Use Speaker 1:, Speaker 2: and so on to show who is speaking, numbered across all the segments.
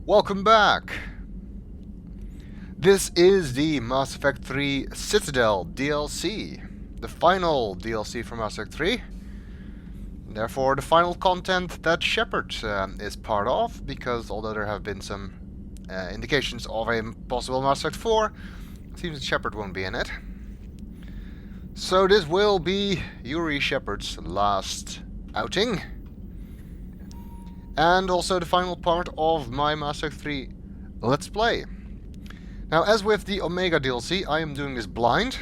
Speaker 1: Welcome back! This is the Mass Effect 3 Citadel DLC, the final DLC for Mass Effect 3. Therefore, the final content that Shepard is part of, because although there have been some indications of a possible Mass Effect 4, it seems that Shepard won't be in it. So this will be Yuri Shepard's last outing. And also the final part of my Mass Effect 3 Let's Play. Now, as with the Omega DLC, I am doing this blind.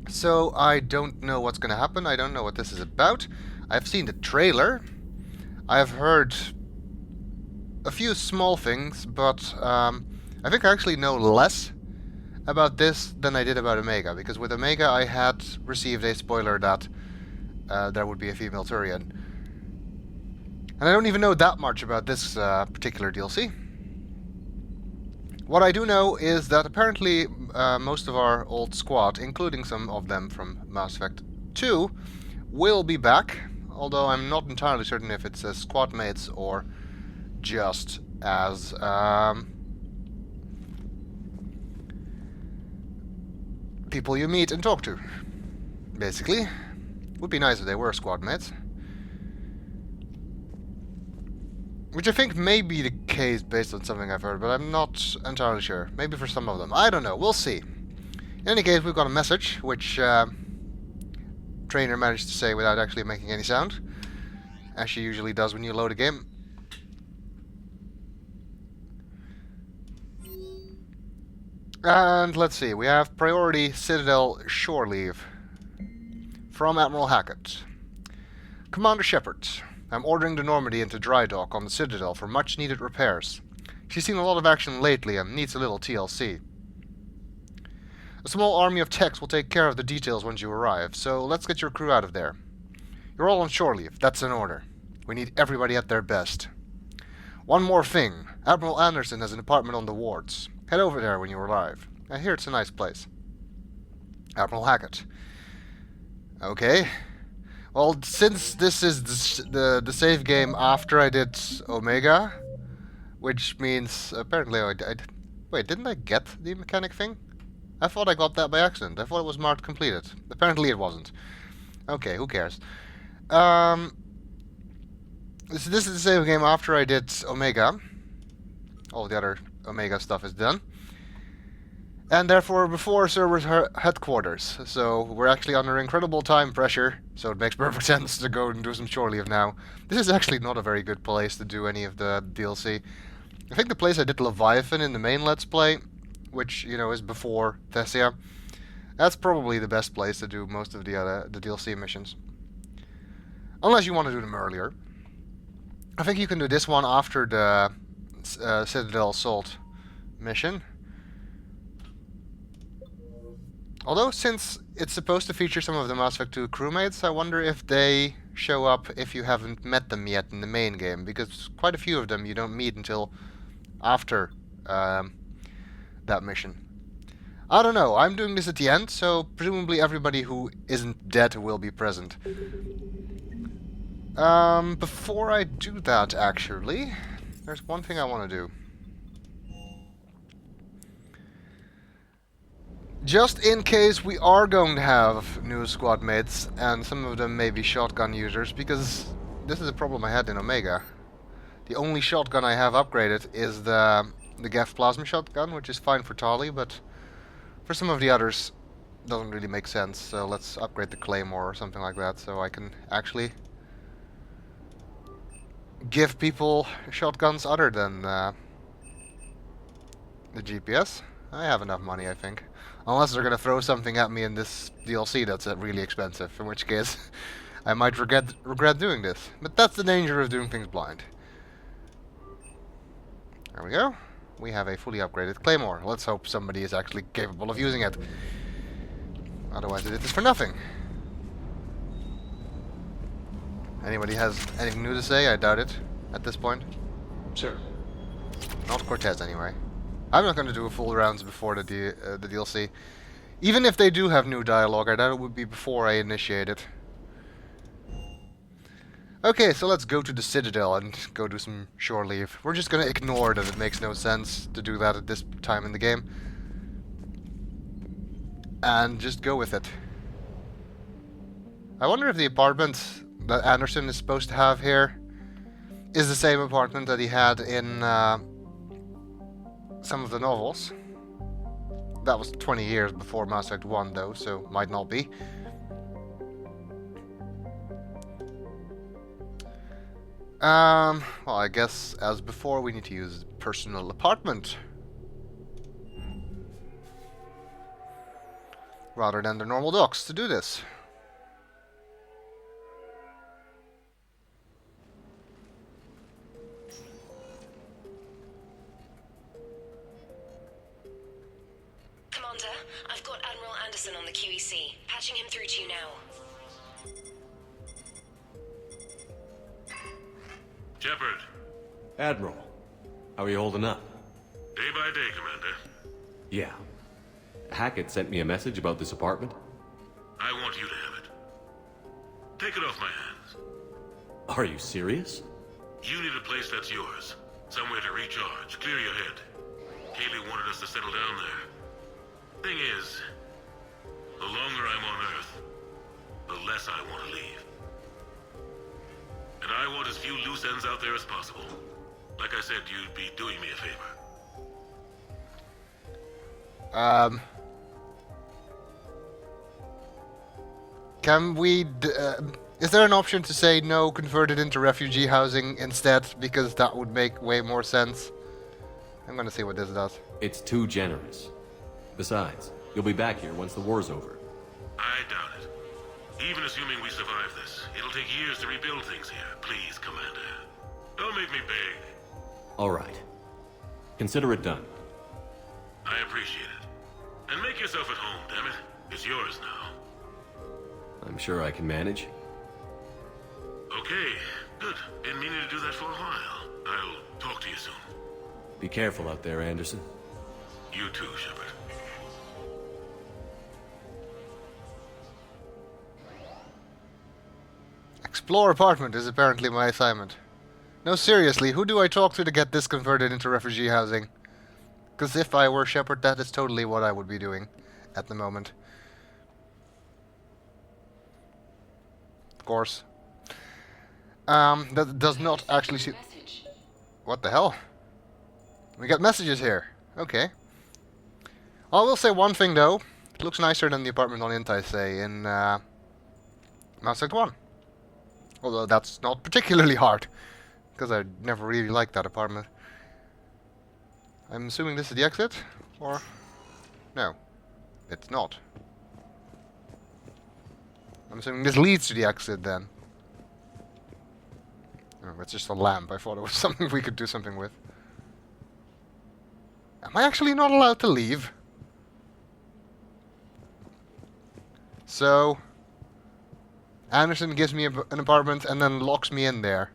Speaker 1: So I don't know what's going to happen, I don't know what this is about. I've seen the trailer. I've heard a few small things, but I think I actually know less about this than I did about Omega, because with Omega I had received a spoiler that there would be a female Turian. And I don't even know that much about this particular DLC. What I do know is that apparently most of our old squad, including some of them from Mass Effect 2, will be back, although I'm not entirely certain if it's as squad mates or just as people you meet and talk to, basically. Would be nice if they were squad mates. Which I think may be the case based on something I've heard, but I'm not entirely sure. Maybe for some of them. I don't know. We'll see. In any case, we've got a message, which Trainer managed to say without actually making any sound, as she usually does when you load a game. And let's see. We have priority Citadel shore leave from Admiral Hackett. Commander Shepard, I'm ordering the Normandy into dry dock on the Citadel for much-needed repairs. She's seen a lot of action lately and needs a little TLC. A small army of techs will take care of the details once you arrive, so let's get your crew out of there. You're all on shore leave, that's an order. We need everybody at their best. One more thing, Admiral Anderson has an apartment on the wards. Head over there when you arrive. I hear it's a nice place. Admiral Hackett. Okay. Well, since this is the save game after I did Omega, which means apparently wait, didn't I get the mechanic thing? I thought I got that by accident. I thought it was marked completed. Apparently it wasn't. Okay, who cares? This is the save game after I did Omega. All the other Omega stuff is done. And therefore before server's headquarters, so we're actually under incredible time pressure, so it makes perfect sense to go and do some shore leave now. This is actually not a very good place to do any of the DLC. I think the place I did Leviathan in the main Let's Play, which, you know, is before Thessia, that's probably the best place to do most of the DLC missions. Unless you want to do them earlier. I think you can do this one after the Citadel Assault mission. Although, since it's supposed to feature some of the Mass Effect 2 crewmates, I wonder if they show up if you haven't met them yet in the main game, because quite a few of them you don't meet until after that mission. I don't know, I'm doing this at the end, so presumably everybody who isn't dead will be present. Before I do that, actually, there's one thing I want to do. Just in case we are going to have new squad mates, and some of them may be shotgun users, because this is a problem I had in Omega. The only shotgun I have upgraded is the Geth Plasma shotgun, which is fine for Tali, but for some of the others, it doesn't really make sense. So let's upgrade the Claymore or something like that, so I can actually give people shotguns other than the GPS. I have enough money, I think. Unless they're gonna throw something at me in this DLC that's really expensive, in which case I might regret doing this. But that's the danger of doing things blind. There we go. We have a fully upgraded Claymore. Let's hope somebody is actually capable of using it. Otherwise I did this for nothing. Anybody has anything new to say? I doubt it at this point.
Speaker 2: Sure.
Speaker 1: Not Cortez, anyway. I'm not going to do a full rounds before the DLC. Even if they do have new dialogue, I doubt it would be before I initiate it. Okay, so let's go to the Citadel and go do some shore leave. We're just gonna ignore that it makes no sense to do that at this time in the game. And just go with it. I wonder if the apartment that Anderson is supposed to have here is the same apartment that he had in some of the novels. That was 20 years before Mass Effect 1 though, so might not be. Well, I guess, as before, we need to use personal apartment. Rather than the normal docks to do this.
Speaker 2: Commander, I've got Admiral Anderson on the QEC. Patching him through to you now.
Speaker 3: Shepard.
Speaker 4: Admiral, how are you holding up?
Speaker 3: Day by day, Commander.
Speaker 4: Yeah. Hackett sent me a message about this apartment.
Speaker 3: I want you to have it. Take it off my hands.
Speaker 4: Are you serious?
Speaker 3: You need a place that's yours. Somewhere to recharge, clear your head. Kaylee wanted us to settle down there. Thing is, the longer I'm on Earth, the less I want to leave. And I want as few loose ends out there as possible. Like I said, you'd be doing me a favor.
Speaker 1: Can we... is there an option to say no, convert it into refugee housing instead? Because that would make way more sense. I'm gonna see what this does.
Speaker 4: It's too generous. Besides, you'll be back here once the war's over.
Speaker 3: I doubt it. Even assuming we survive this, it'll take years to rebuild things here. Please, Commander. Don't make me beg.
Speaker 4: All right. Consider it done.
Speaker 3: I appreciate it. And make yourself at home, damn it. It's yours now.
Speaker 4: I'm sure I can manage.
Speaker 3: Okay, good. Been meaning to do that for a while. I'll talk to you soon.
Speaker 4: Be careful out there, Anderson.
Speaker 3: You too, Shepard.
Speaker 1: Explore apartment is apparently my assignment. No, seriously, who do I talk to get this converted into refugee housing? Because if I were Shepard, that is totally what I would be doing at the moment. Of course. That does not actually see... What the hell? We got messages here. Okay. I will say one thing though. It looks nicer than the apartment on Intai, say, in Mass Effect 1. Although that's not particularly hard, because I never really liked that apartment. I'm assuming this is the exit? Or... No. It's not. I'm assuming this leads to the exit then. Oh, it's just a lamp. I thought it was something we could do something with. Am I actually not allowed to leave? So... Anderson gives me an apartment and then locks me in there.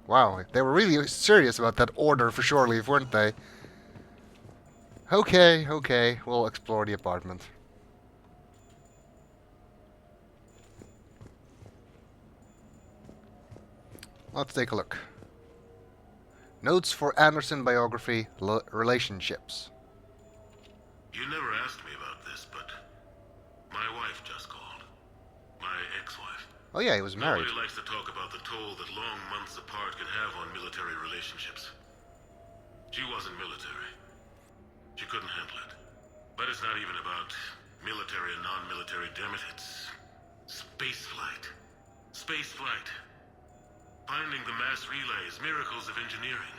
Speaker 1: Wow, they were really serious about that order for shore leave, weren't they? Okay, okay, we'll explore the apartment. Let's take a look. Notes for Anderson biography, relationships.
Speaker 3: You never asked me about this, but my wife just called. My ex-wife.
Speaker 1: Oh yeah, he was married.
Speaker 3: Nobody likes to talk about the toll that long months apart can have on military relationships. She wasn't military. She couldn't handle it. But it's not even about military and non-military, damn it. It's space flight. Space flight. Finding the mass relays, miracles of engineering.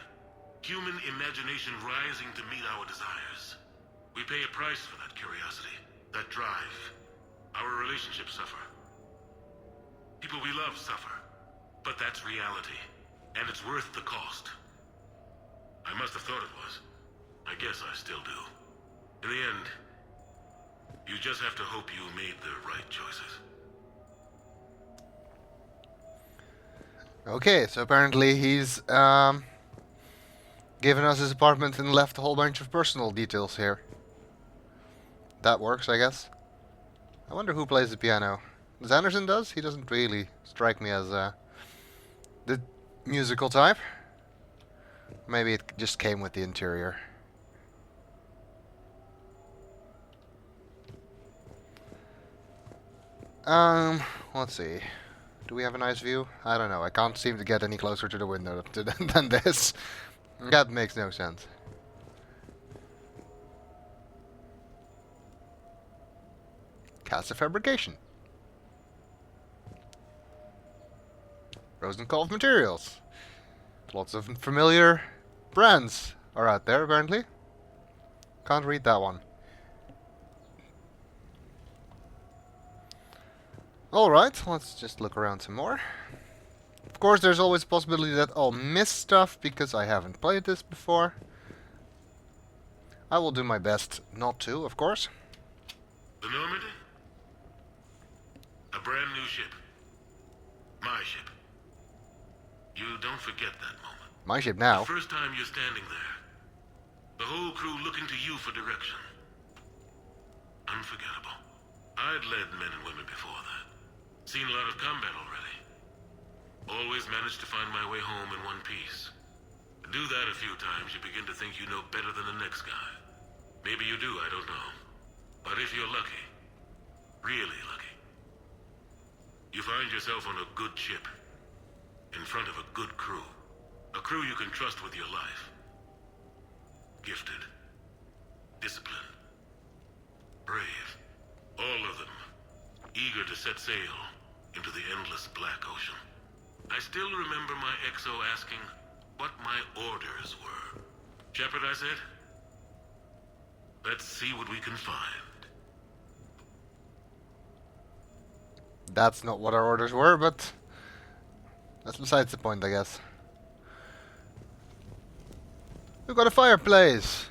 Speaker 3: Human imagination rising to meet our desires. We pay a price for that curiosity, that drive. Our relationships suffer. People we love suffer. But that's reality. And it's worth the cost. I must have thought it was. I guess I still do. In the end, you just have to hope you made the right choices.
Speaker 1: Okay, so apparently he's given us his apartment and left a whole bunch of personal details here. That works, I guess. I wonder who plays the piano. Does Anderson does? He doesn't really strike me as the musical type. Maybe it just came with the interior. Let's see. Do we have a nice view? I don't know. I can't seem to get any closer to the window than this. That makes no sense. Casa Fabrication. Rosenkopf Materials. Lots of familiar brands are out there, apparently. Can't read that one. Alright, let's just look around some more. Of course, there's always a possibility that I'll miss stuff because I haven't played this before. I will do my best not to, of course.
Speaker 3: The Normandy? A brand new ship. My ship. You don't forget that moment.
Speaker 1: My ship now.
Speaker 3: The first time you're standing there. The whole crew looking to you for direction. Unforgettable. I'd led men and women before that. Seen a lot of combat already. Always managed to find my way home in one piece. Do that a few times, you begin to think you know better than the next guy. Maybe you do, I don't know. But if you're lucky, really lucky, you find yourself on a good ship, in front of a good crew. A crew you can trust with your life. Gifted. Disciplined. Brave. All of them. Eager to set sail into the endless black ocean. I still remember my XO asking what my orders were. Shepard, I said, let's see what we can find.
Speaker 1: That's not what our orders were, but that's besides the point, I guess. We've got a fireplace.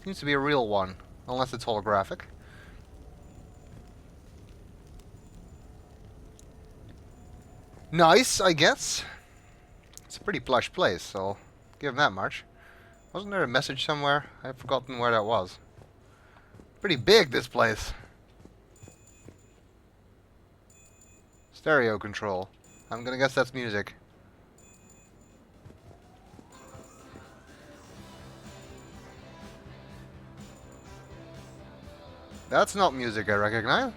Speaker 1: Seems to be a real one, unless it's holographic. Nice, I guess. It's a pretty plush place, so I'll give them that much. Wasn't there a message somewhere? I've forgotten where that was. Pretty big, this place. Stereo control. I'm gonna guess that's music. That's not music I recognize.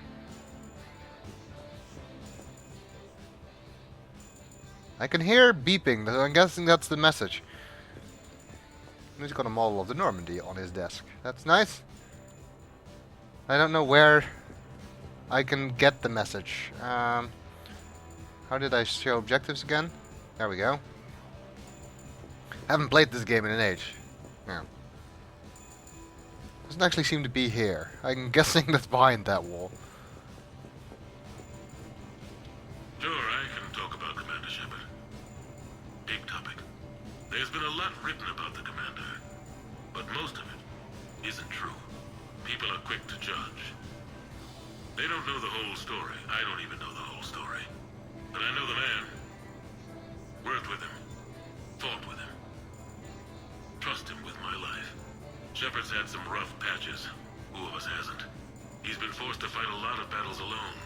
Speaker 1: I can hear beeping, so I'm guessing that's the message. He's got a model of the Normandy on his desk. That's nice. I don't know where I can get the message. How did I show objectives again? There we go. Haven't played this game in an age. Yeah. Doesn't actually seem to be here. I'm guessing that's behind that wall.
Speaker 3: Sure, I can talk about Commander Shepard. Big topic. There's been a lot written about the Commander, but most of it isn't true. People are quick to judge. They don't know the whole story. I don't even know the whole story. But I know the man. Worked with him. Fought with him. Trust him with my life. Shepard's had some rough patches. Who of us hasn't? He's been forced to fight a lot of battles alone.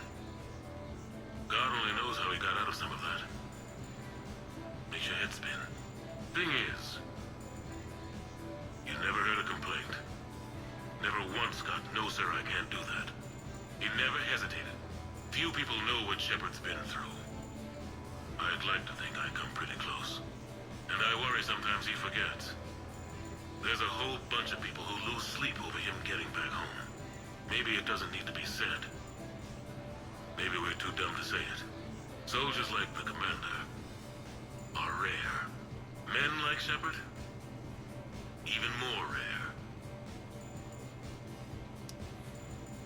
Speaker 3: God only knows how he got out of some of that. Makes your head spin. Thing is, you never heard a complaint. Never once got, no sir, I can't do that. He never hesitated. Few people know what Shepard's been through. I'd like to think I come pretty close. And I worry sometimes he forgets. There's a whole bunch of people who lose sleep over him getting back home. Maybe it doesn't need to be said. Maybe we're too dumb to say it. Soldiers like the Commander are rare. Men like Shepard, even more rare.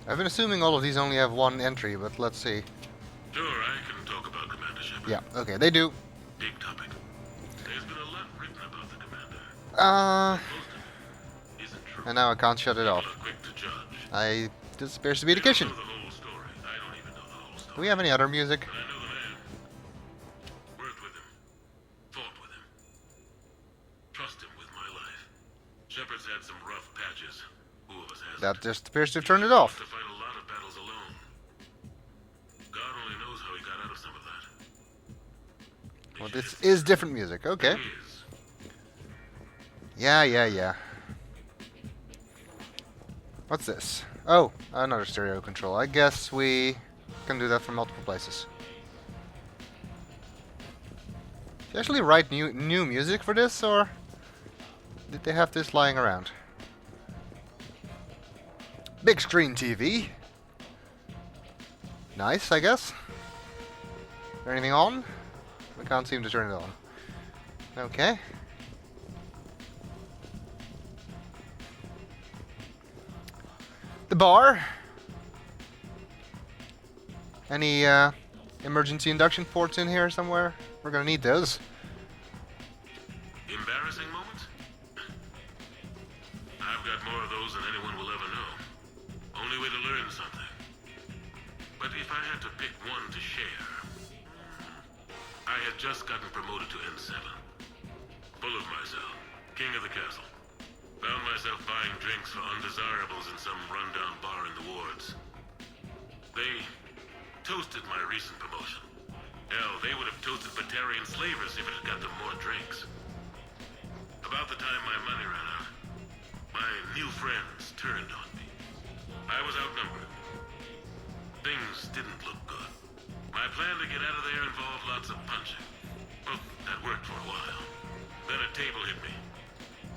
Speaker 1: I've been assuming all of these only have one entry, but let's see.
Speaker 3: Sure, I can talk about Commander Shepard.
Speaker 1: Yeah, okay, they do.
Speaker 3: Big topic. There's been a lot written about the Commander.
Speaker 1: Uh,
Speaker 3: Most of it isn't true.
Speaker 1: and now I can't shut it off.
Speaker 3: People are quick to judge.
Speaker 1: This appears to be the
Speaker 3: They don't
Speaker 1: kitchen.
Speaker 3: know the whole story. I don't even know the whole story.
Speaker 1: Do we have any other music?
Speaker 3: But I know the man. Worked with him. Fought with him. Trust him with my life. Shepard's had some rough patches. Who of us hasn't?
Speaker 1: That just appears to have turned it off.
Speaker 3: To fight a lot of battles alone. God only knows how he got out of some of that.
Speaker 1: Well, this is different music. Okay.
Speaker 3: It is.
Speaker 1: Yeah. What's this? Oh, another stereo control. I guess we can do that from multiple places. Did you actually write new music for this, or did they have this lying around? Big screen TV. Nice, I guess. Is there anything on? We can't seem to turn it on. Okay. The bar. Any emergency induction ports in here somewhere? We're gonna need those.
Speaker 3: Embarrassing moments? I've got more of those than anyone will ever know. Only way to learn something. But if I had to pick one to share, I had just gotten promoted to N7. Full of myself, king of the castle. Found myself buying drinks for undesirables in some rundown bar in the wards. They toasted my recent promotion. Hell, they would have toasted Batarian slavers if it had got them more drinks. About the time my money ran out, my new friends turned on me. I was outnumbered. Things didn't look good. My plan to get out of there involved lots of punching. Well, that worked for a while. Then a table hit me.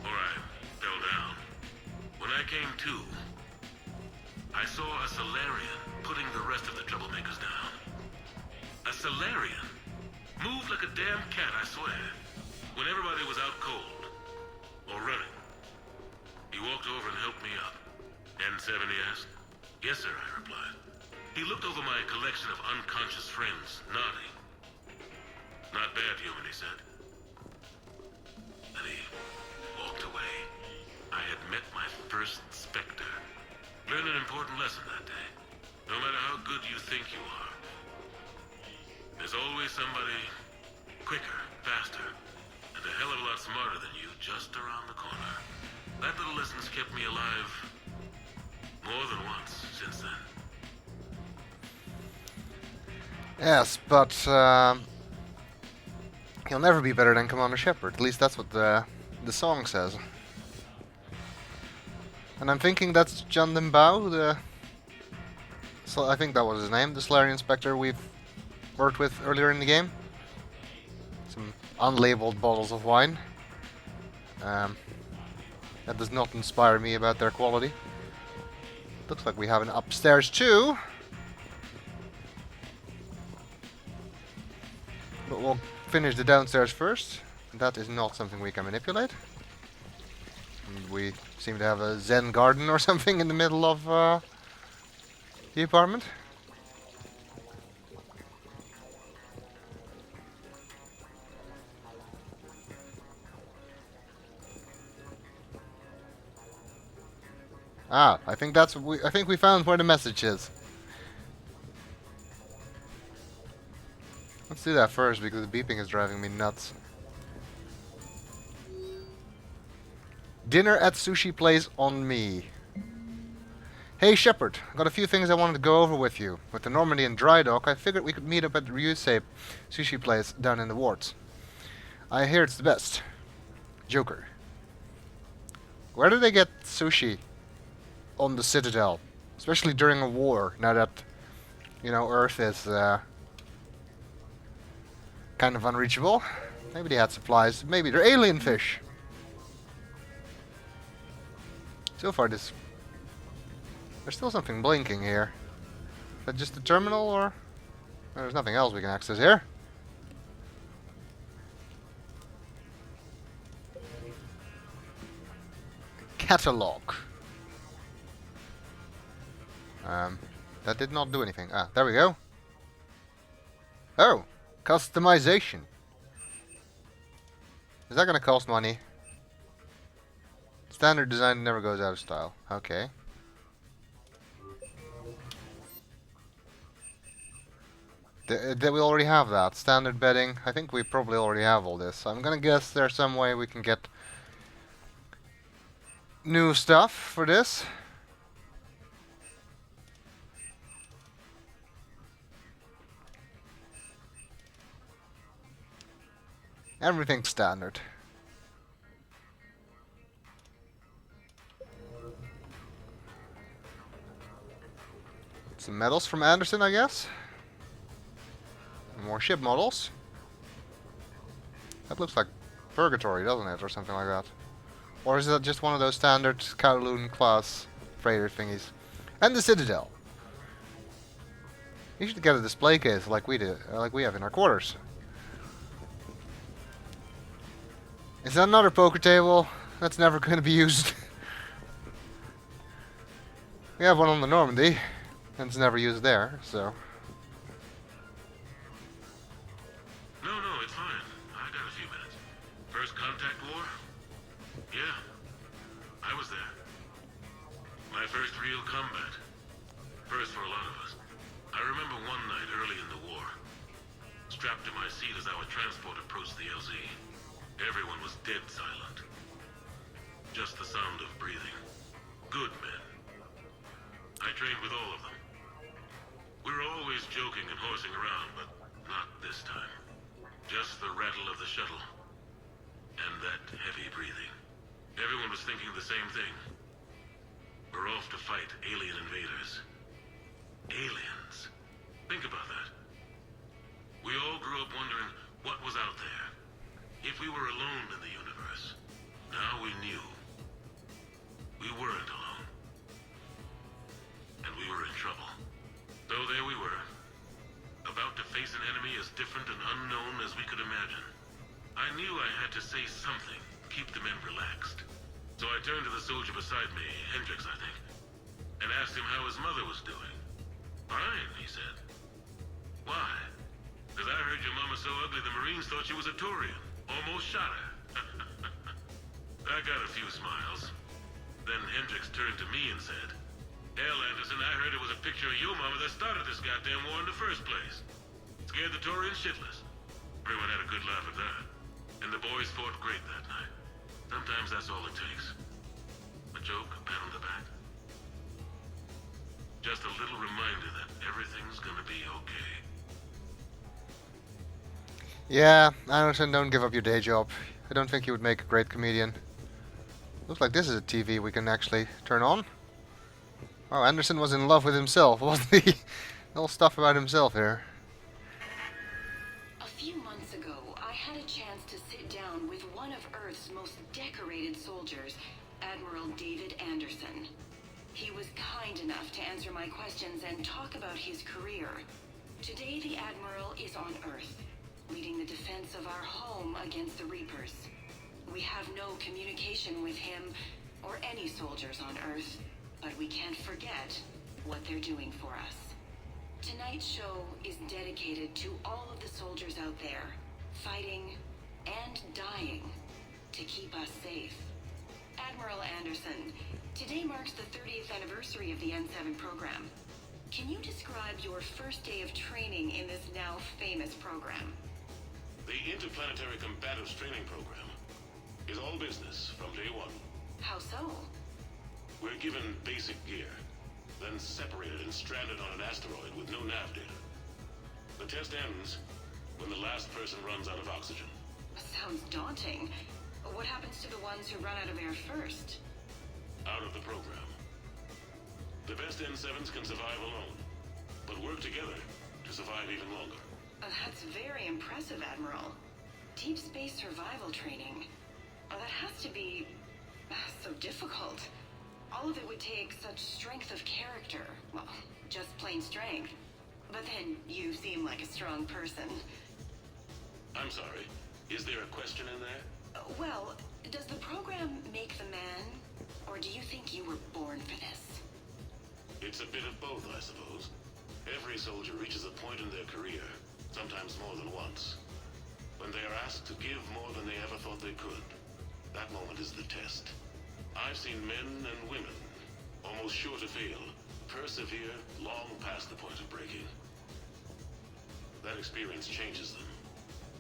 Speaker 3: Or I fell down. When I came to, I saw a Solarian putting the rest of the troublemakers down. A Solarian? Moved like a damn cat, I swear. When everybody was out cold. Or running. He walked over and helped me up. N7, he asked. Yes, sir, I replied. He looked over my collection of unconscious friends, nodding. Not bad, human, he said. Then he walked away. I had met my first Spectre. Learned an important lesson that day. No matter how good you think you are, there's always somebody quicker, faster, and a hell of a lot smarter than you just around the corner. That little lesson's kept me alive more than once since then.
Speaker 1: Yes, but he'll never be better than Commander Shepard. At least that's what the song says. And I'm thinking that's John Bao, so I think that was his name, the Solarian Spectre we've worked with earlier in the game. Some unlabeled bottles of wine. That does not inspire me about their quality. Looks like we have an upstairs too. But we'll finish the downstairs first. That is not something we can manipulate. And we seem to have a Zen garden or something in the middle of the apartment. Ah, I think that's I think we found where the message is. Let's do that first because the beeping is driving me nuts. Dinner at sushi place on me. Hey Shepard, got a few things I wanted to go over with you. With the Normandy and dry dock, I figured we could meet up at the Ryusei sushi place down in the wards. I hear it's the best. Joker. Where do they get sushi on the Citadel? Especially during a war, now that, you know, Earth is kind of unreachable. Maybe they had supplies. Maybe they're alien fish. So far there's still something blinking here. Is that just the terminal, or there's nothing else we can access here? Catalog. That did not do anything. Ah, there we go. Oh, customization. Is that gonna cost money? Standard design never goes out of style. Okay. Did we already have that? Standard bedding? I think we probably already have all this. I'm gonna guess there's some way we can get new stuff for this. Everything's standard. Some medals from Anderson, I guess. More ship models. That looks like Purgatory, doesn't it? Or something like that. Or is that just one of those standard Kowloon class freighter thingies? And the Citadel. You should get a display case like we did, like we have in our quarters. Is that another poker table? That's never going to be used. We have one on the Normandy, and it's never used there, so...
Speaker 3: No, it's fine. I got a few minutes. First contact war? Yeah. I was there. My first real combat. First for a lot of us. I remember one night early in the war. Strapped to my seat as our transport approached the LZ. Everyone was dead silent. Just the sound of breathing. Good men. I trained with all of them. We were always joking and horsing around, but not this time. Just the rattle of the shuttle. And that heavy breathing. Everyone was thinking the same thing. We're off to fight alien invaders. Aliens. Think about that. We all grew up wondering what was out there. If we were alone in the universe. Now we knew. We weren't alone. And we were in trouble. So there we were. About to face an enemy as different and unknown as we could imagine. I knew I had to say something. Keep the men relaxed. So I turned to the soldier beside me, Hendricks, I think. And asked him how his mother was doing. Fine, he said. Why? Because I heard your mama so ugly the Marines thought she was a Turian. Almost shot her. I got a few smiles. Then Hendricks turned to me and said, Hell, Anderson, I heard it was a picture of your mama that started this goddamn war in the first place. Scared the Turians shitless. Everyone had a good laugh at that. And the boys fought great that night. Sometimes that's all it takes. A joke, a pat on the back. Just a little reminder that everything's gonna be okay.
Speaker 1: Yeah, Anderson, don't give up your day job. I don't think you would make a great comedian. Looks like this is a TV we can actually turn on. Oh, Anderson was in love with himself, wasn't he? All stuff about himself here.
Speaker 2: A few months ago, I had a chance to sit down with one of Earth's most decorated soldiers, Admiral David Anderson. He was kind enough to answer my questions and talk about his career. Today, the Admiral is on Earth, leading the defense of our home against the Reapers. We have no communication with him or any soldiers on Earth, but we can't forget what they're doing for us. Tonight's show is dedicated to all of the soldiers out there, fighting and dying to keep us safe. Admiral Anderson, today marks the 30th anniversary of the N7 program. Can you describe your first day of training in this now famous program?
Speaker 3: The Interplanetary Combatives Training Program is all business from day one.
Speaker 2: How so?
Speaker 3: We're given basic gear, then separated and stranded on an asteroid with no nav data. The test ends when the last person runs out of oxygen.
Speaker 2: Sounds daunting. What happens to the ones who run out of air first?
Speaker 3: Out of the program. The best N7s can survive alone, but work together to survive even longer.
Speaker 2: That's very impressive, Admiral. Deep space survival training. That has to be so difficult. All of it would take such strength of character. Well, just plain strength. But then you seem like a strong person.
Speaker 3: I'm sorry, is there a question in there?
Speaker 2: Well, does the program make the man? Or do you think you were born for this?
Speaker 3: It's a bit of both, I suppose. Every soldier reaches a point in their career, sometimes more than once, when they are asked to give more than they ever thought they could. That moment is the test. I've seen men and women, almost sure to fail, persevere long past the point of breaking. That experience changes them.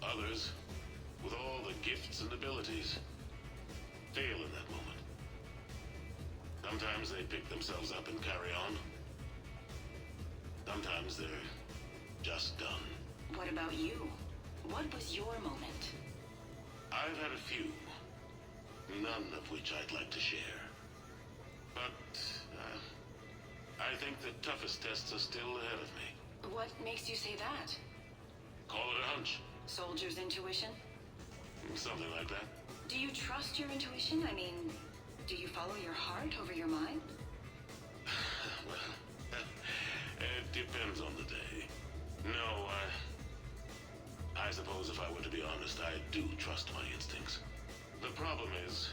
Speaker 3: Others, with all the gifts and abilities, fail in that moment. Sometimes they pick themselves up and carry on. Sometimes they're just done.
Speaker 2: What about you? What was your moment?
Speaker 3: I've had a few, none of which I'd like to share. But I think the toughest tests are still ahead of me.
Speaker 2: What makes you say that?
Speaker 3: Call it a hunch.
Speaker 2: Soldier's intuition?
Speaker 3: Something like that.
Speaker 2: Do you trust your intuition? I mean, do you follow your heart over your mind?
Speaker 3: Well, it depends on the day. No, I suppose if I were to be honest, I do trust my instincts. The problem is,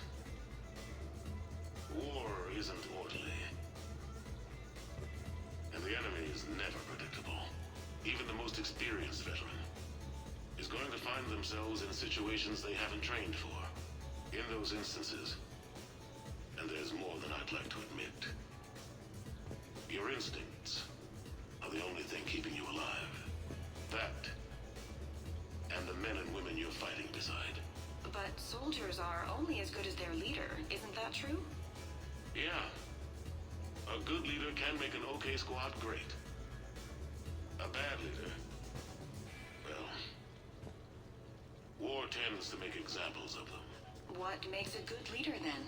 Speaker 3: war isn't orderly. And the enemy is never predictable. Even the most experienced veteran is going to find themselves in situations they haven't trained for. In those instances, and there's more than I'd like to admit, your instincts are the only thing keeping you alive. That, and the men and women you're fighting beside.
Speaker 2: But soldiers are only as good as their leader, isn't that true?
Speaker 3: Yeah. A good leader can make an okay squad great. A bad leader, well, war tends to make examples of them.
Speaker 2: What makes a good leader then?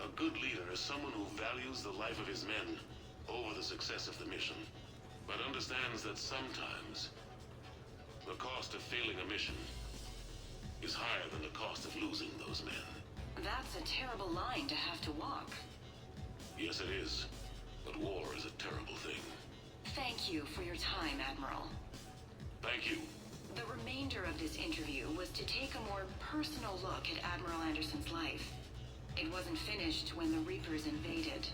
Speaker 3: A good leader is someone who values the life of his men over the success of the mission, but understands that sometimes the cost of failing a mission is higher than the cost of losing those men.
Speaker 2: That's a terrible line to have to walk.
Speaker 3: Yes, it is. But war is a terrible thing.
Speaker 2: Thank you for your time, Admiral.
Speaker 3: Thank you.
Speaker 2: The remainder of this interview was to take a more personal look at Admiral Anderson's life. It wasn't finished when the Reapers invaded.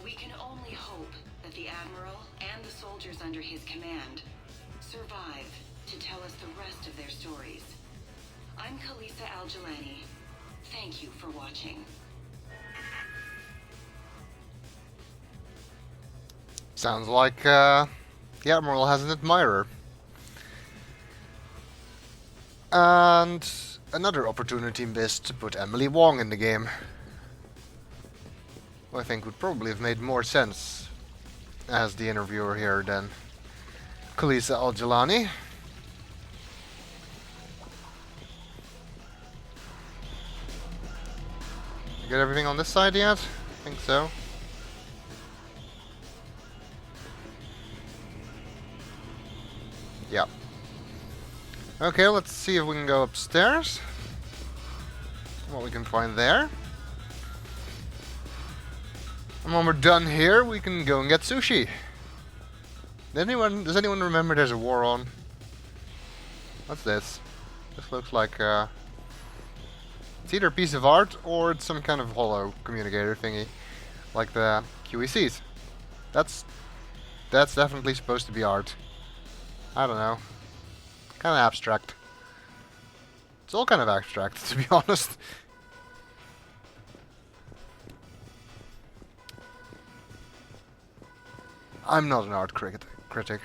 Speaker 2: We can only hope that the Admiral and the soldiers under his command survive to tell us the rest of their stories. I'm Khaleesa Al-Jilani. Thank you for watching.
Speaker 1: Sounds like the Admiral has an admirer. And another opportunity missed to put Emily Wong in the game. Who I think would probably have made more sense as the interviewer here than Khaleesa Al-Jilani. You get everything on this side yet? I think so. Yeah. Okay, let's see if we can go upstairs. What we can find there. And when we're done here, we can go and get sushi. Does anyone remember there's a war on? What's this? This looks like it's either a piece of art or it's some kind of holo communicator thingy, like the QECs. That's definitely supposed to be art. I don't know. Kind of abstract. It's all kind of abstract, to be honest. I'm not an art critic.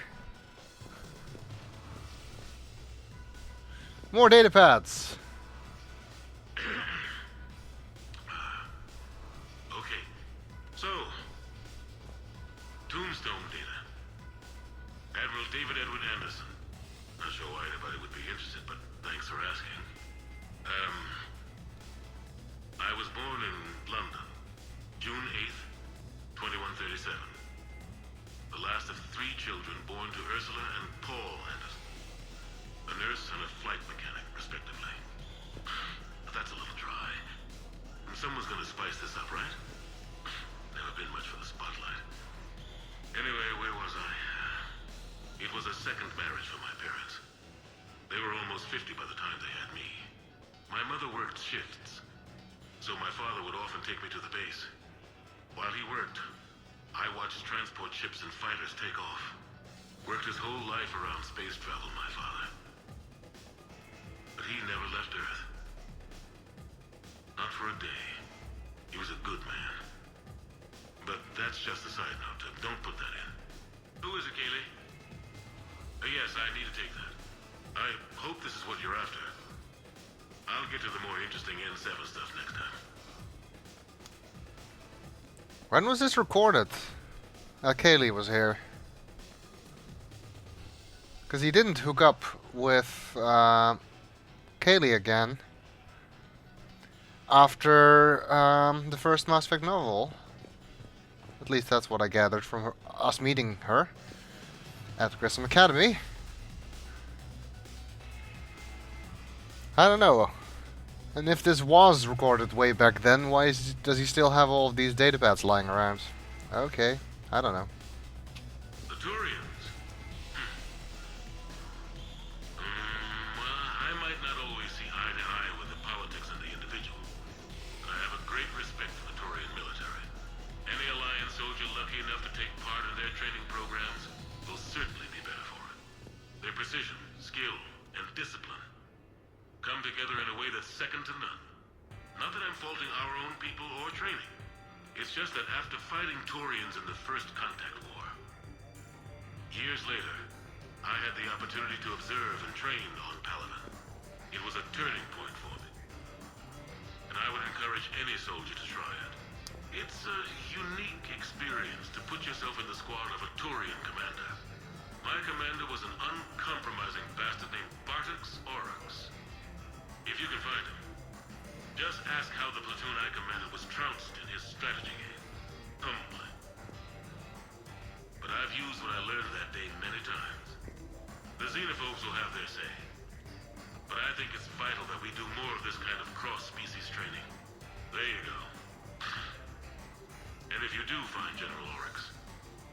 Speaker 1: More data pads.
Speaker 3: Okay, so Tombstone data. Admiral David Edward Anderson. Not sure why anybody would be interested, but thanks for asking. I was born in London, June 8th, 2137. The last of 3 children born to Ursula and Paul Anderson. A nurse and a flight mechanic, respectively. But that's a little dry. And someone's gonna spice this up, right? Never been much for the spotlight. Anyway, where was I? It was a second marriage for my parents. They were almost 50 by the time they had me. My mother worked shifts, so my father would often take me to the base. While he worked, I watched transport ships and fighters take off. Worked his whole life around space travel, my father. But he never left Earth. Not for a day. He was a good man. But that's just a side note. Don't put that in. Who is it, Kaylee? Yes, I need to take that. I hope this is what you're after. I'll get to the more interesting N7 stuff next time.
Speaker 1: When was this recorded? Kaylee was here. Because he didn't hook up with Kaylee again. After the first Mass Effect novel. At least that's what I gathered from us meeting her at Grissom Academy. I don't know. And if this was recorded way back then, why does he still have all of these datapads lying around? Okay, I don't know.
Speaker 3: The Turians. Well, I might not always see eye to eye with the politics and the individual, but I have a great respect for the Turian military. Any Alliance soldier lucky enough to take part in their training programs will certainly be better for it. Their precision, skill, and discipline come together in a way that's second to none. Not that I'm faulting our own people or training. It's just that after fighting Turians in the First Contact War, years later, I had the opportunity to observe and train on Paladin. It was a turning point for me. And I would encourage any soldier to try it. It's a unique experience to put yourself in the squad of a Turian commander. My commander was an uncompromising bastard named Bartix Oryx. If you can find him, just ask how the platoon I commanded was trounced in his strategy game. Humbling. But I've used what I learned that day many times. The xenophobes will have their say. But I think it's vital that we do more of this kind of cross-species training. There you go. And if you do find General Oryx,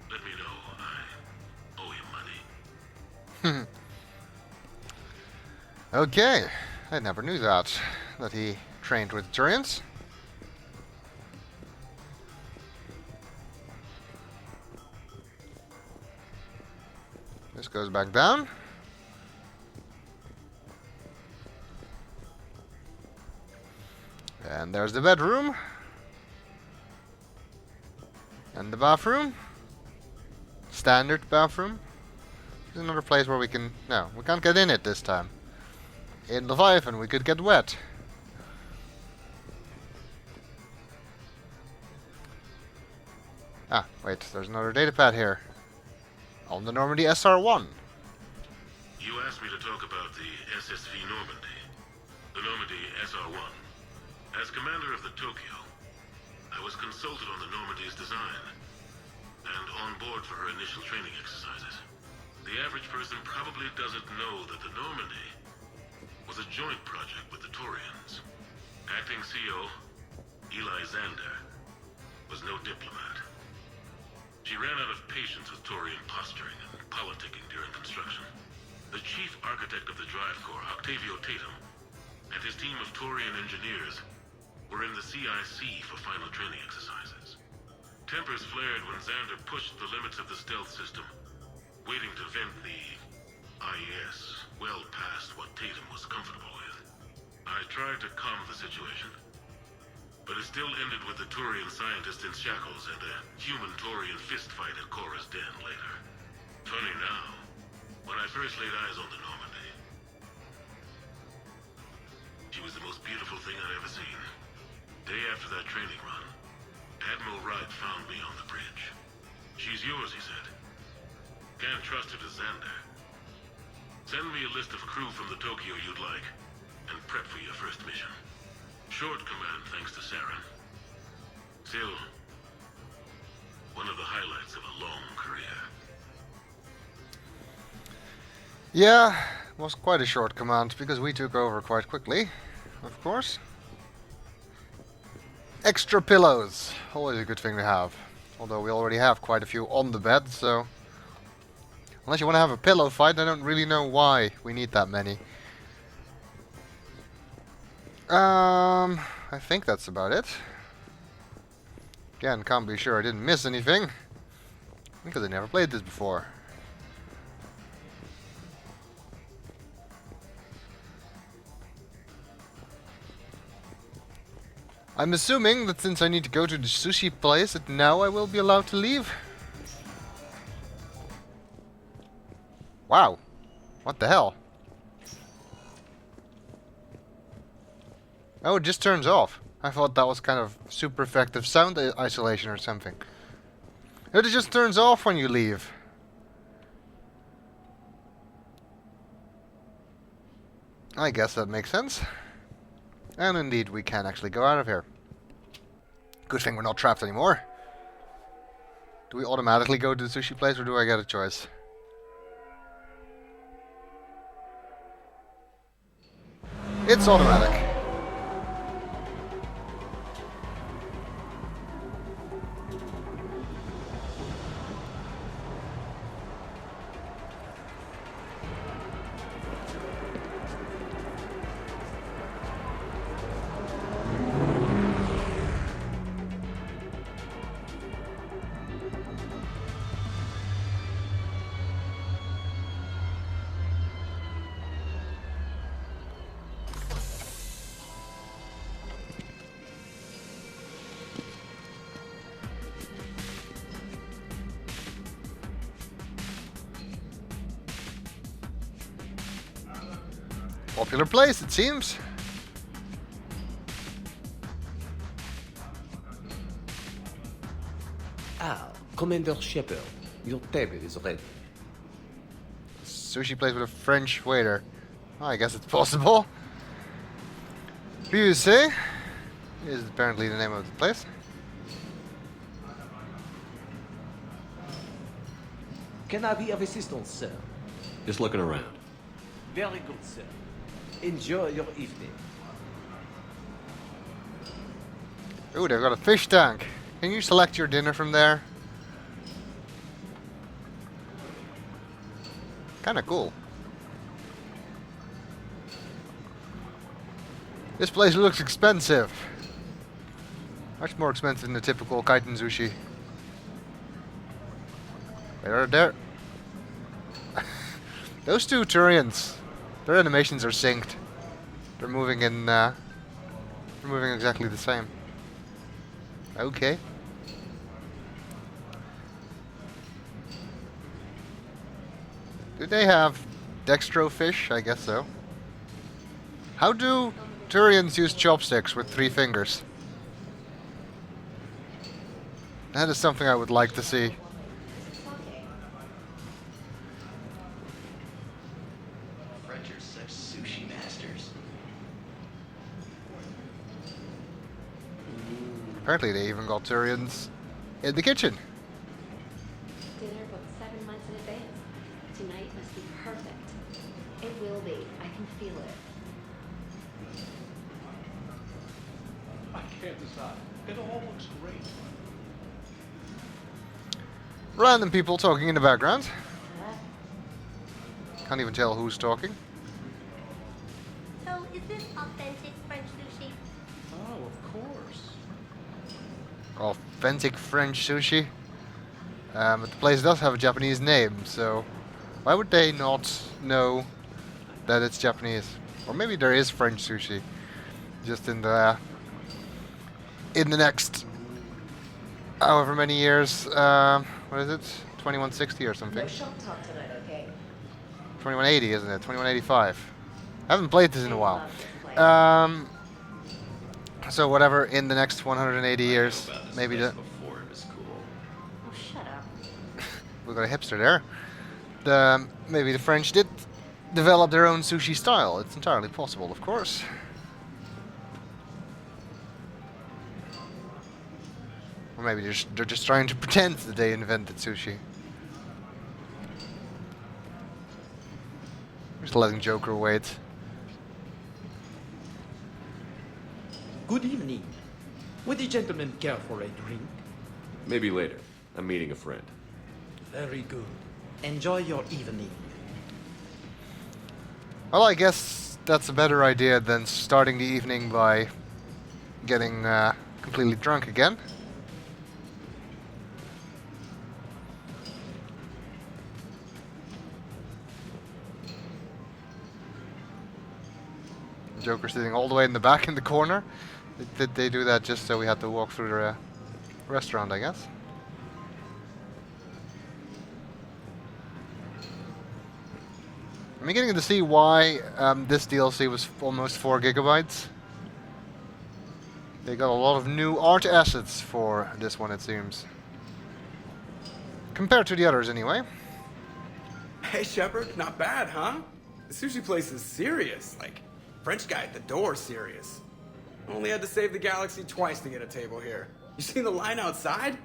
Speaker 3: let me know. I owe him money.
Speaker 1: Okay, I never knew that he trained with Turians. This goes back down. And there's the bedroom. And the bathroom. Standard bathroom. There's another place where we can... No, we can't get in it this time. In Leviathan, we could get wet. Ah, wait, there's another datapad here. On the Normandy SR-1.
Speaker 3: You asked me to talk about the SSV Normandy. The Normandy SR-1. As commander of the Tokyo, I was consulted on the Normandy's design and on board for her initial training exercises. The average person probably doesn't know that the Normandy was a joint project with the Turians. Acting CO, Eli Xander, was no diplomat. She ran out of patience with Turian posturing and politicking during construction. The chief architect of the Drive Corps, Octavio Tatum, and his team of Turian engineers were in the CIC for final training exercises. Tempers flared when Xander pushed the limits of the stealth system, waiting to vent the IES well past what Tatum was comfortable with. I tried to calm the situation, but it still ended with the Turian scientist in shackles and a human-Turian fistfight at Korra's den later. Funny now, when I first laid eyes on the Normandy, she was the most beautiful thing I'd ever seen. Day after that training run, Admiral Wright found me on the bridge. She's yours, he said. Can't trust her to Xander. Send me a list of crew from the Tokyo you'd like, and prep for your first mission. Short command thanks to Saren. Still, one of the highlights of a long career.
Speaker 1: Yeah, it was quite a short command, because we took over quite quickly, of course. Extra pillows, always a good thing to have. Although we already have quite a few on the bed, so... Unless you want to have a pillow fight, I don't really know why we need that many. I think that's about it. Again, can't be sure I didn't miss anything, because I never played this before. I'm assuming that since I need to go to the sushi place, that now I will be allowed to leave. Wow. What the hell? Oh, it just turns off. I thought that was kind of super effective sound isolation or something. It just turns off when you leave. I guess that makes sense. And indeed, we can actually go out of here. Good thing we're not trapped anymore. Do we automatically go to the sushi place, or do I get a choice? It's automatic. Popular place, it seems.
Speaker 5: Ah, Commander Shepard, your table is ready.
Speaker 1: Sushi place with a French waiter. Oh, I guess it's possible. Busey is apparently the name of the place.
Speaker 5: Can I be of assistance, sir?
Speaker 4: Just looking around.
Speaker 5: Very good, sir. Enjoy your evening.
Speaker 1: Ooh, they've got a fish tank. Can you select your dinner from there? Kinda cool. This place looks expensive. Much more expensive than the typical kaiten sushi. Right there. Those two Turians, their animations are synced. They're moving in. They're moving exactly the same. Okay. Do they have dextro fish? I guess so. How do Turians use chopsticks with 3 fingers? That is something I would like to see.
Speaker 6: French are such sushi masters.
Speaker 1: Apparently they even got Turians in the kitchen.
Speaker 7: Dinner booked 7 months in advance. Tonight must be perfect. It will be. I can feel it.
Speaker 6: I can't decide. It all looks great.
Speaker 1: Random people talking in the background. Can't even tell who's talking.
Speaker 8: So, is this authentic French sushi?
Speaker 6: Oh, of course.
Speaker 1: Authentic French sushi. But the place does have a Japanese name, so why would they not know that it's Japanese? Or maybe there is French sushi, just in the next however many years. What is it? 2160 or something?
Speaker 7: No shop talk tonight, okay?
Speaker 1: 2180, isn't it? 2185. I haven't played this in a while. So whatever in the next 180 years, maybe the
Speaker 6: Before it was cool.
Speaker 7: Oh, shut up.
Speaker 1: we got a hipster there. Maybe the French did develop their own sushi style. It's entirely possible, of course. Or maybe they're just trying to pretend that they invented sushi. Just letting Joker wait.
Speaker 5: Good evening. Would the gentleman care for a drink?
Speaker 4: Maybe later. I'm meeting a friend.
Speaker 5: Very good. Enjoy your evening.
Speaker 1: Well, I guess that's a better idea than starting the evening by getting completely drunk again. Joker sitting all the way in the back in the corner. Did they do that just so we had to walk through the restaurant, I guess? I'm beginning to see why this DLC was almost 4 gigabytes. They got a lot of new art assets for this one, it seems. Compared to the others, anyway.
Speaker 9: Hey, Shepard, not bad, huh? The sushi place is serious. Like, French guy at the door serious. Only had to save the galaxy twice to get a table here. You seen the line outside?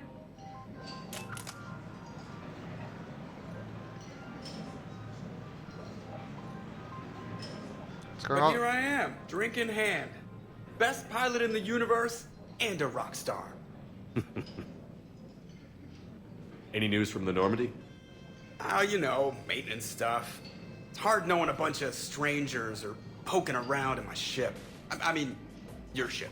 Speaker 1: What's going
Speaker 9: But
Speaker 1: on?
Speaker 9: here I am, drink in hand. Best pilot in the universe and a rock star.
Speaker 4: Any news from the Normandy?
Speaker 9: Oh, you know, maintenance stuff. It's hard knowing a bunch of strangers or poking around in my ship. I mean, your ship.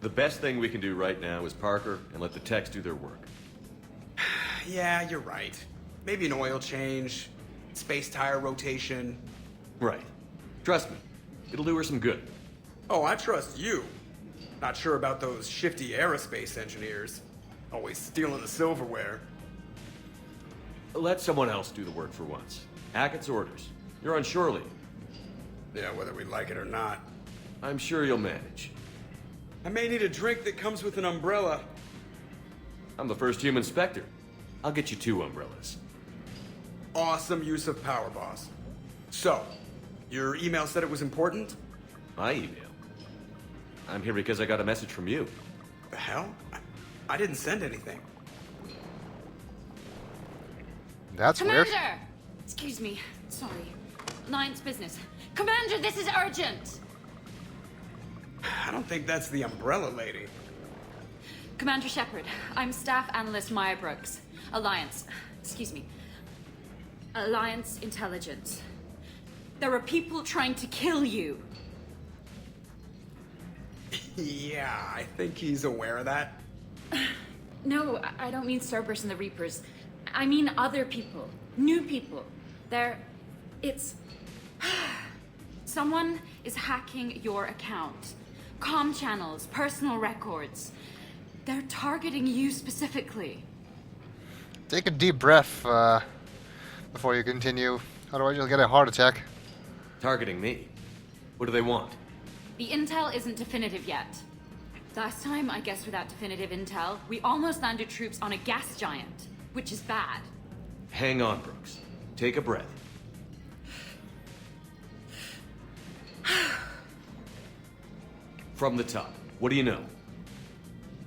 Speaker 4: The best thing we can do right now is Parker and let the techs do their work.
Speaker 9: Yeah, you're right. Maybe an oil change, space tire rotation.
Speaker 4: Right. Trust me, it'll do her some good.
Speaker 9: Oh, I trust you. Not sure about those shifty aerospace engineers. Always stealing the silverware.
Speaker 4: Let someone else do the work for once. Hackett's orders. You're on shore leave.
Speaker 9: Yeah, whether we like it or not.
Speaker 4: I'm sure you'll manage.
Speaker 9: I may need a drink that comes with an umbrella.
Speaker 4: I'm the first human Spectre. I'll get you 2 umbrellas.
Speaker 9: Awesome use of power, boss. So, your email said it was important?
Speaker 4: My email. I'm here because I got a message from you.
Speaker 9: The hell? I didn't send anything.
Speaker 1: That's weird.
Speaker 10: Commander! Excuse me. Sorry. Alliance business. Commander, this is urgent!
Speaker 9: I don't think that's the umbrella lady.
Speaker 10: Commander Shepard, I'm Staff Analyst Maya Brooks. Alliance. Excuse me. Alliance Intelligence. There are people trying to kill you.
Speaker 9: Yeah, I think he's aware of that.
Speaker 10: No, I don't mean Starburst and the Reapers. I mean other people. New people. It's... Someone is hacking your account. Comm channels, personal records. They're targeting you specifically.
Speaker 1: Take a deep breath before you continue. Otherwise you'll get a heart attack.
Speaker 4: Targeting me. What do they want?
Speaker 10: The intel isn't definitive yet. Last time, I guess without definitive intel, we almost landed troops on a gas giant, which is bad.
Speaker 4: Hang on, Brooks. Take a breath. From the top. What do you know?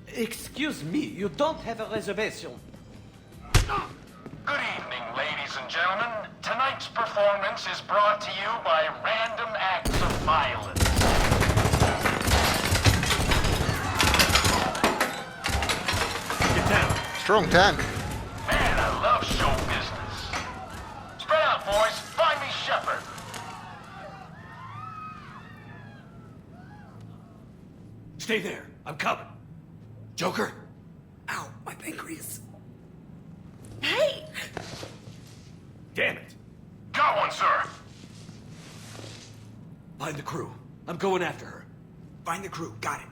Speaker 5: Excuse me, you don't have a reservation.
Speaker 11: Good evening, ladies and gentlemen. Tonight's performance is brought to you by random acts of violence.
Speaker 4: Get down.
Speaker 1: Strong tank.
Speaker 11: Man, I love show business. Spread out, boys. Find me Shepard.
Speaker 4: Stay there. I'm coming. Joker?
Speaker 9: Ow, my pancreas.
Speaker 10: Hey!
Speaker 4: Damn it.
Speaker 11: Got one, sir.
Speaker 4: Find the crew. I'm going after her.
Speaker 9: Find the crew, got it.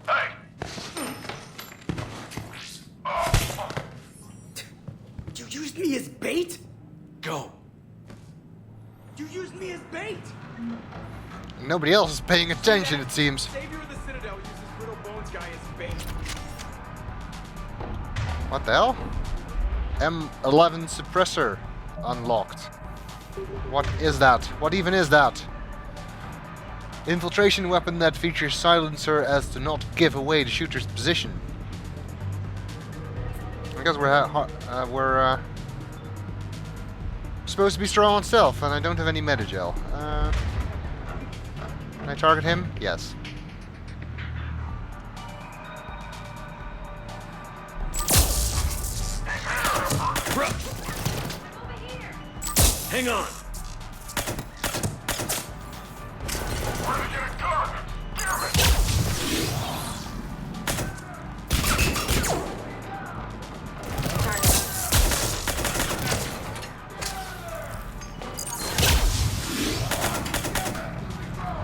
Speaker 11: Hey.
Speaker 9: You used me as bait?
Speaker 4: Go.
Speaker 9: You used me as bait?
Speaker 1: Nobody else is paying attention, it seems.
Speaker 9: Savior of the Citadel uses Brittle Bones guy as bait.
Speaker 1: What the hell? M11 suppressor unlocked. What is that? What even is that? Infiltration weapon that features silencer as to not give away the shooter's position. I guess we're supposed to be strong on stealth, and I don't have any metagel. Can I target him? Yes.
Speaker 4: Hang on.
Speaker 11: Where did you get a target? Damn it.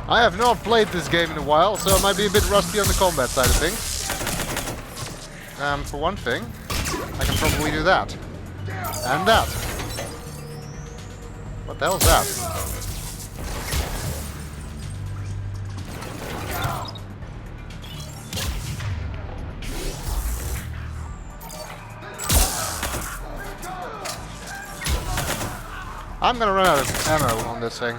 Speaker 1: I have not played this game in a while, so I might be a bit rusty on the combat side of things. For one thing, I can probably do that. And that. What the hell is that? I'm gonna run out of ammo on this thing.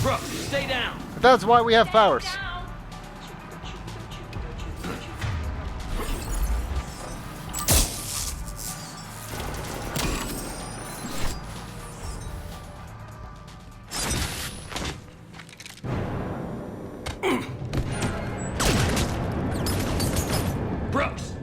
Speaker 4: Brooks, stay down!
Speaker 1: But that's why we have powers.
Speaker 4: Brooks!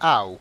Speaker 1: Ow.